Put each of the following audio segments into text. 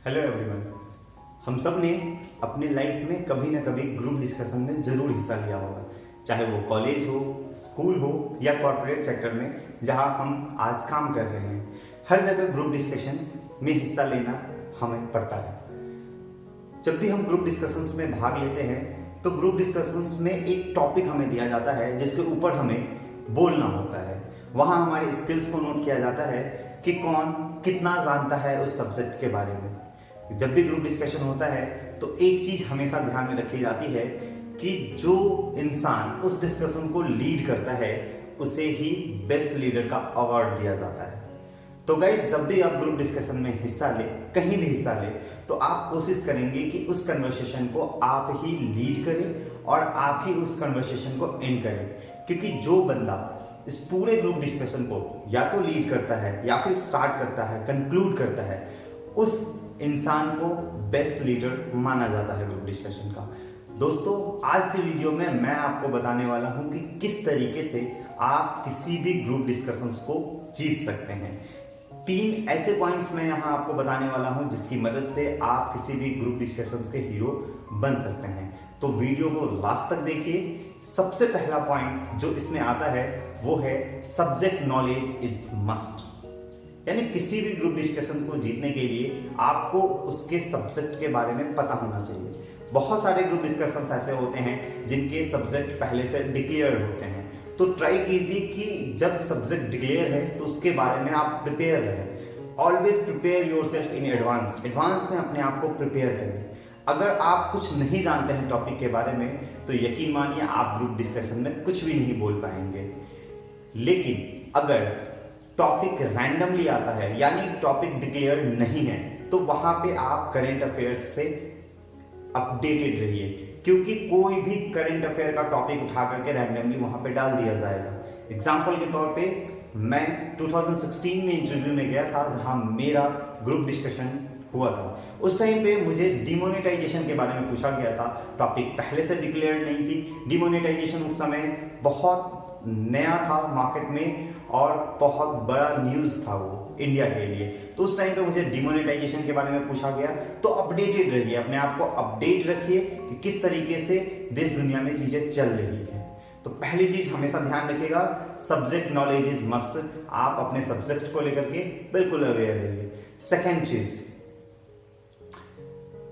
Hello everyone. हम सब ने अपने लाइफ में कभी ना कभी ग्रुप डिस्कशन में जरूर हिस्सा लिया होगा, चाहे वो कॉलेज हो, स्कूल हो या कॉर्पोरेट सेक्टर में जहां हम आज काम कर रहे हैं। हर जगह ग्रुप डिस्कशन में हिस्सा लेना हमें पड़ता है। जब भी हम ग्रुप डिस्कशंस में भाग लेते हैं तो ग्रुप डिस्कशंस में एक टॉपिक हमें दिया जाता है जिसके ऊपर हमें बोलना होता है। वहां हमारे स्किल्स को नोट किया जाता है कि कौन कितना जानता है उस सब्जेक्ट के बारे में। जब भी ग्रुप डिस्कशन होता है तो एक चीज हमेशा ध्यान में रखी जाती है कि जो इंसान उस डिस्कशन को लीड करता है उसे ही बेस्ट लीडर का अवार्ड दिया जाता है। तो गाइस, जब भी आप ग्रुप डिस्कशन में हिस्सा ले, कहीं भी हिस्सा ले, तो आप कोशिश करेंगे कि उस कन्वर्सेशन को आप ही लीड करें और आप ही उस कन्वर्सेशन को एंड करें। क्योंकि जो बंदा इस पूरे ग्रुप डिस्कशन को या तो लीड करता है या फिर स्टार्ट करता है, कंक्लूड करता है, उस इंसान को बेस्ट लीडर माना जाता है ग्रुप डिस्कशन का। दोस्तों, आज की वीडियो में मैं आपको बताने वाला हूं कि किस तरीके से आप किसी भी ग्रुप डिस्कशंस को जीत सकते हैं। 3 ऐसे पॉइंट्स मैं यहां आपको बताने वाला हूं जिसकी मदद से आप किसी भी ग्रुप डिस्कशंस के हीरो बन सकते हैं। तो वीडियो को लास्ट तक देखिए। सबसे पहला पॉइंट जो इसमें आता है वो है सब्जेक्ट नॉलेज इज मस्ट। यानी किसी भी ग्रुप डिस्कशन को जीतने के लिए आपको उसके सब्जेक्ट के बारे में पता होना चाहिए। बहुत सारे ग्रुप डिस्कशंस ऐसे होते हैं जिनके सब्जेक्ट पहले से डिक्लेयर होते हैं, तो ट्राई कीजिए कि जब सब्जेक्ट डिक्लेयर है तो उसके बारे में आप प्रिपेयर रहें। Always prepare yourself in advance. Advance में अपने आप को प्रिपेयर करें। अगर आप कुछ नहीं जानते हैं टॉपिक के बारे में तो यकीन मानिए आप ग्रुप डिस्कशन में कुछ भी नहीं बोल पाएंगे। लेकिन अगर टॉपिक रैंडमली आता है, यानी टॉपिक डिक्लेयर नहीं है, तो वहां पे आप करंट अफेयर्स से अपडेटेड रहिए। क्योंकि कोई भी करंट अफेयर का टॉपिक उठा करके रैंडमली वहां पे डाल दिया जाएगा। एग्जाम्पल के तौर पे मैं 2016 में इंटरव्यू में गया था जहां मेरा ग्रुप डिस्कशन हुआ था। उस टाइम पे मुझे डिमोनेटाइजेशन के बारे में पूछा गया था। टॉपिक पहले से डिक्लेयर नहीं थी। डिमोनेटाइजेशन उस समय बहुत नया था मार्केट में और बहुत बड़ा न्यूज था वो इंडिया के लिए। तो उस टाइम पे मुझे डिमोनेटाइजेशन के बारे में पूछा गया। तो अपडेटेड रहिए, अपने आप को अपडेट रखिए कि किस तरीके से देश दुनिया में चीजें चल रही है। तो पहली चीज हमेशा ध्यान रखिएगा, सब्जेक्ट नॉलेज इज मस्ट। आप अपने सब्जेक्ट को लेकर के बिल्कुल अवेयर रहिए। सेकेंड चीज,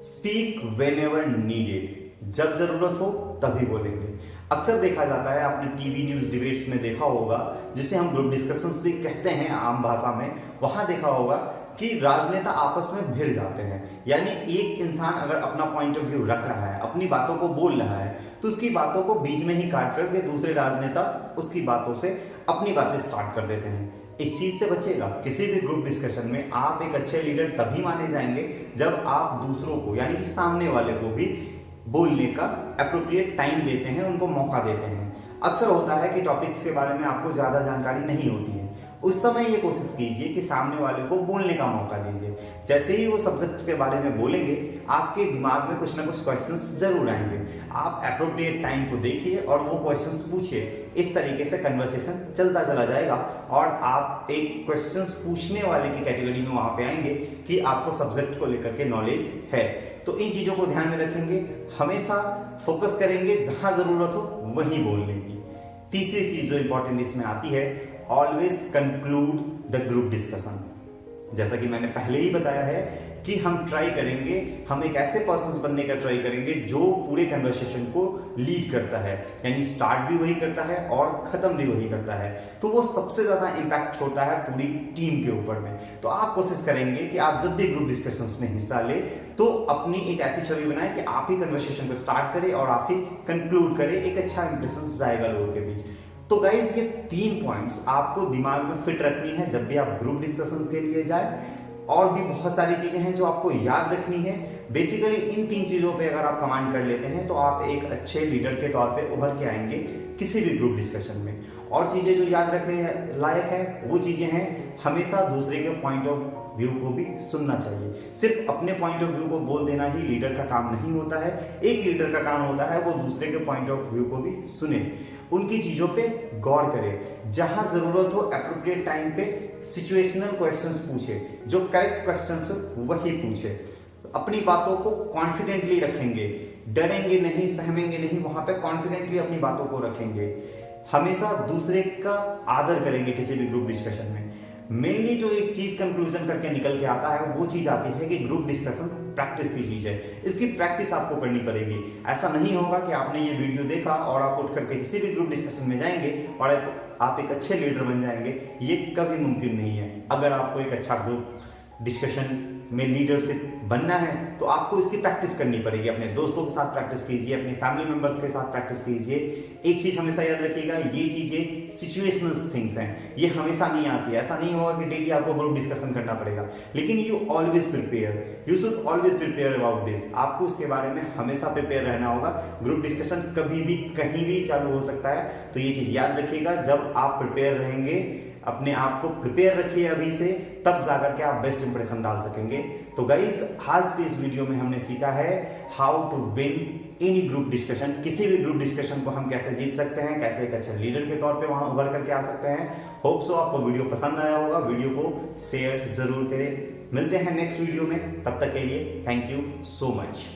स्पीक व्हेनेवर नीडेड। जब जरूरत हो तभी बोलेंगे। अक्सर देखा जाता है, आपने टीवी न्यूज डिबेट्स में देखा होगा, जिसे हम ग्रुप डिस्कशंस भी कहते हैं आम भाषा में, वहां देखा होगा कि राजनेता आपस में भिड़ जाते हैं। यानी एक इंसान अगर अपना पॉइंट ऑफ व्यू रख रहा है, अपनी बातों को बोल रहा है, तो उसकी बातों को बीच में ही काट करके दूसरे राजनेता उसकी बातों से अपनी बातें स्टार्ट कर देते हैं। इस चीज से बचेगा। किसी भी ग्रुप डिस्कशन में आप एक अच्छे लीडर तभी माने जाएंगे जब आप दूसरों को, यानी कि सामने वाले को भी बोलने का एप्रोप्रिएट टाइम देते हैं, उनको मौका देते हैं। अक्सर होता है कि टॉपिक्स के बारे में आपको ज्यादा जानकारी नहीं होती है, उस समय ये कोशिश कीजिए कि सामने वाले को बोलने का मौका दीजिए। जैसे ही वो सब्जेक्ट के बारे में बोलेंगे, आपके दिमाग में कुछ ना कुछ क्वेश्चंस जरूर आएंगे। आप एप्रोप्रिएट टाइम को देखिए और वो क्वेश्चंस पूछिए। इस तरीके से कन्वर्सेशन चलता चला जाएगा और आप एक क्वेश्चंस पूछने वाले की कैटेगरी में वहां पे आएंगे कि आपको सब्जेक्ट को लेकर के नॉलेज है। तो इन चीजों को ध्यान में रखेंगे, हमेशा फोकस करेंगे, जहां जरूरत हो वहीं बोलने की। तीसरी चीज जो इंपॉर्टेंट इसमें आती है, always conclude the group discussion. जैसा कि मैंने पहले ही बताया है कि हम ट्राई करेंगे, हम एक ऐसे पर्सन बनने का ट्राई करेंगे जो पूरे कन्वर्सेशन को लीड करता है, यानी स्टार्ट भी वही करता है और खत्म भी वही करता है। तो वो सबसे ज्यादा इंपैक्ट छोड़ता है पूरी टीम के ऊपर में। तो आप कोशिश करेंगे कि आप जब भी ग्रुप डिस्कशंस में हिस्सा ले तो अपनी एक ऐसी छवि बनाए कि आप ही कन्वर्सेशन को स्टार्ट करें और आप ही कंक्लूड करें। एक अच्छा इंप्रेशन जाएगा लोगों के बीच। तो गाइस, ये 3 पॉइंट्स आपको दिमाग में फिट रखनी है जब भी आप ग्रुप डिस्कशंस के लिए जाए। और भी बहुत सारी चीजें हैं जो आपको याद रखनी है। बेसिकली इन 3 चीजों पे अगर आप कमांड कर लेते हैं तो आप एक अच्छे लीडर के तौर पे उभर के आएंगे किसी भी ग्रुप डिस्कशन में। और चीजें जो याद रखने लायक है वो चीजें हैं, हमेशा दूसरे के पॉइंट ऑफ व्यू को भी सुनना चाहिए। सिर्फ अपने पॉइंट ऑफ व्यू को बोल देना ही लीडर का काम नहीं होता है। एक लीडर का काम होता है वो दूसरे के पॉइंट ऑफ व्यू को भी सुने, उनकी चीजों पे गौर करे, जहां जरूरत हो एप्रोप्रिएट टाइम पे सिचुएशनल क्वेश्चंस पूछे, जो करेक्ट क्वेश्चंस हो वही पूछे। अपनी बातों को कॉन्फिडेंटली रखेंगे, डरेंगे नहीं, सहमेंगे नहीं, वहां पे कॉन्फिडेंटली अपनी बातों को रखेंगे, हमेशा दूसरे का आदर करेंगे किसी भी ग्रुप डिस्कशन में। मेनली जो एक चीज कंक्लूजन करके निकल के आता है वो चीज आती है कि ग्रुप डिस्कशन प्रैक्टिस की चीज है, इसकी प्रैक्टिस आपको करनी पड़ेगी। ऐसा नहीं होगा कि आपने ये वीडियो देखा और आप उठ करके किसी भी ग्रुप डिस्कशन में जाएंगे और आप एक अच्छे लीडर बन जाएंगे, ये कभी मुमकिन नहीं है। अगर आपको एक अच्छा ग्रुप डिस्कशन में लीडरशिप बनना है तो आपको इसकी प्रैक्टिस करनी पड़ेगी। अपने दोस्तों के साथ प्रैक्टिस कीजिए, अपने फैमिली मेंबर्स के साथ प्रैक्टिस कीजिए। एक चीज हमेशा याद रखिएगा, ये चीजें सिचुएशनल थिंग्स हैं, ये हमेशा नहीं आती है। ऐसा नहीं होगा कि डेली आपको ग्रुप डिस्कशन करना पड़ेगा, लेकिन you always prepare, you should always prepare about this. आपको इसके बारे में हमेशा प्रिपेयर रहना होगा। ग्रुप डिस्कशन कभी भी कहीं भी चालू हो सकता है, तो ये चीज याद रखिएगा। जब आप प्रिपेयर रहेंगे, अपने आप को प्रिपेयर रखिए अभी से, तब जाकर के आप बेस्ट इंप्रेशन डाल सकेंगे। तो गाइस, आज के इस वीडियो में हमने सीखा है how to win any group discussion. किसी भी ग्रुप डिस्कशन को हम कैसे जीत सकते हैं, कैसे एक अच्छे लीडर के तौर पे वहां उभर करके आ सकते हैं। होप सो आपको वीडियो पसंद आया होगा। वीडियो को शेयर जरूर करें। मिलते हैं नेक्स्ट वीडियो में, तब तक के लिए थैंक यू सो मच।